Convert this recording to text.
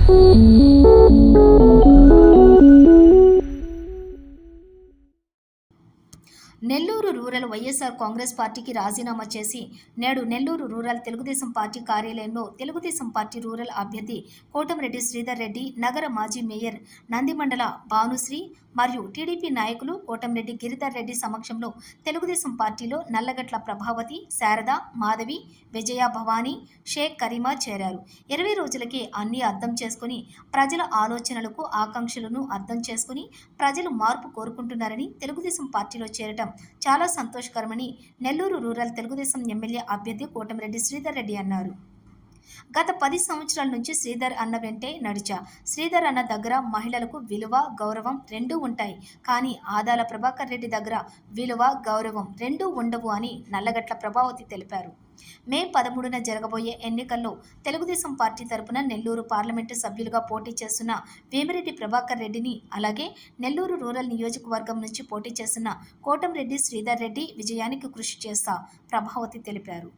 Nellore rural YSR Congress పార్టీకి రాజీనామా చేసి నేడు నెల్లూరు రూరల్ తెలుగుదేశం పార్టీ కార్యాలయంలో తెలుగుదేశం పార్టీ రూరల్ అభ్యర్థి కోటంరెడ్డి శ్రీధర్ రెడ్డి, నగర మాజీ మేయర్ నందిమండల భానుశ్రీ మరియు టీడీపీ నాయకులు కోటంరెడ్డి గిరిధర్ రెడ్డి సమక్షంలో తెలుగుదేశం పార్టీలో నల్లగట్ల ప్రభావతి, శారద, మాధవి, విజయ భవానీ, షేక్ కరీమా చేరారు. 20 రోజులకే అన్నీ అర్థం చేసుకుని ప్రజల ఆలోచనలకు, ఆకాంక్షలను అర్థం చేసుకుని ప్రజలు మార్పు కోరుకుంటున్నారని, తెలుగుదేశం పార్టీలో చేరటం చాలా సంతోషకరమని నెల్లూరు రూరల్ తెలుగుదేశం ఎమ్మెల్యే అభ్యర్థి కోటంరెడ్డి శ్రీధర్ రెడ్డి అన్నారు. గత 10 సంవత్సరాల నుంచి శ్రీధర్ అన్న వెంటే నడిచా. శ్రీధర్ అన్న దగ్గర మహిళలకు విలువ, గౌరవం రెండూ ఉంటాయి. కానీ ఆదాల ప్రభాకర్ రెడ్డి దగ్గర విలువ, గౌరవం రెండూ ఉండవు అని నల్లగట్ల ప్రభావతి తెలిపారు. మే 13న జరగబోయే ఎన్నికల్లో తెలుగుదేశం పార్టీ తరపున నెల్లూరు పార్లమెంటు సభ్యులుగా పోటీ చేస్తున్న వేమిరెడ్డి ప్రభాకర్ రెడ్డిని, అలాగే నెల్లూరు రూరల్ నియోజకవర్గం నుంచి పోటీ చేస్తున్న కోటంరెడ్డి శ్రీధర్ రెడ్డి విజయానికి కృషి చేస్తా ప్రభావతి తెలిపారు.